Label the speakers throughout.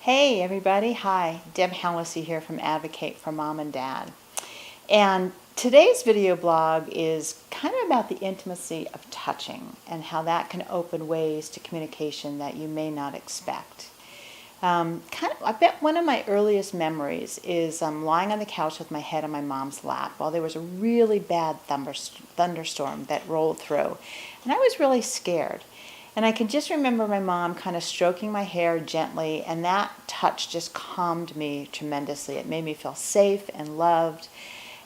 Speaker 1: Hey everybody, hi, Deb Hallisey here from Advocate for Mom and Dad. And today's video blog is kind of about the intimacy of touching and how that can open ways to communication that you may not expect. I bet one of my earliest memories is lying on the couch with my head on my mom's lap while there was a really bad thunderstorm that rolled through. And I was really scared. And I can just remember my mom kind of stroking my hair gently, and that touch just calmed me tremendously. It made me feel safe and loved.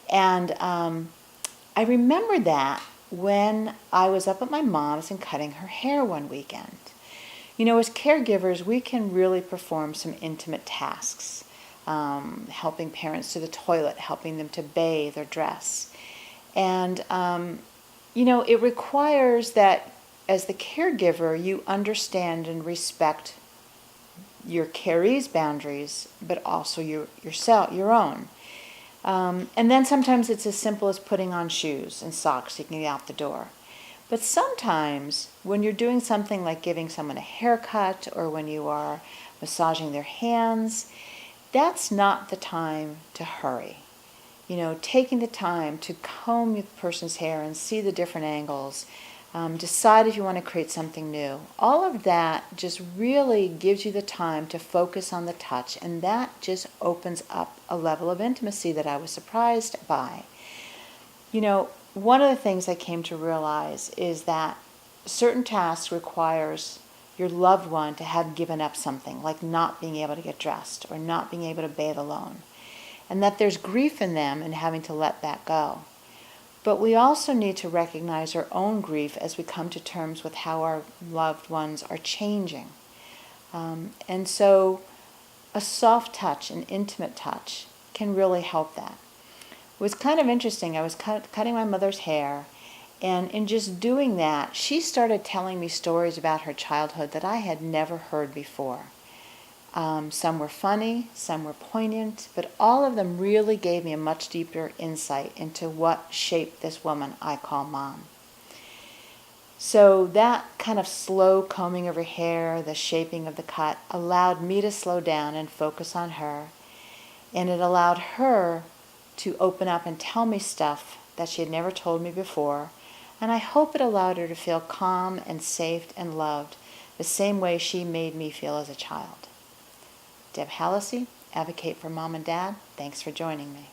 Speaker 1: And I remember that when I was up at my mom's and cutting her hair one weekend. You know, as caregivers, we can really perform some intimate tasks, helping parents to the toilet, helping them to bathe or dress. And, it requires that as the caregiver, you understand and respect your caree's boundaries, but also your own. And then sometimes it's as simple as putting on shoes and socks so you can get out the door. But sometimes when you're doing something like giving someone a haircut or when you are massaging their hands, that's not the time to hurry. You know, taking the time to comb the person's hair and see the different angles, decide if you want to create something new. All of that just really gives you the time to focus on the touch, and that just opens up a level of intimacy that I was surprised by. You know, one of the things I came to realize is that certain tasks requires your loved one to have given up something, like not being able to get dressed or not being able to bathe alone, and that there's grief in them and having to let that go. But we also need to recognize our own grief as we come to terms with how our loved ones are changing. And so a soft touch, an intimate touch, can really help that. It was kind of interesting. I was cutting my mother's hair, and in just doing that, she started telling me stories about her childhood that I had never heard before. Some were funny, some were poignant, but all of them really gave me a much deeper insight into what shaped this woman I call Mom. So that kind of slow combing of her hair, the shaping of the cut, allowed me to slow down and focus on her, and it allowed her to open up and tell me stuff that she had never told me before, and I hope it allowed her to feel calm and safe and loved the same way she made me feel as a child. Deb Hallisey, Advocate for Mom and Dad, thanks for joining me.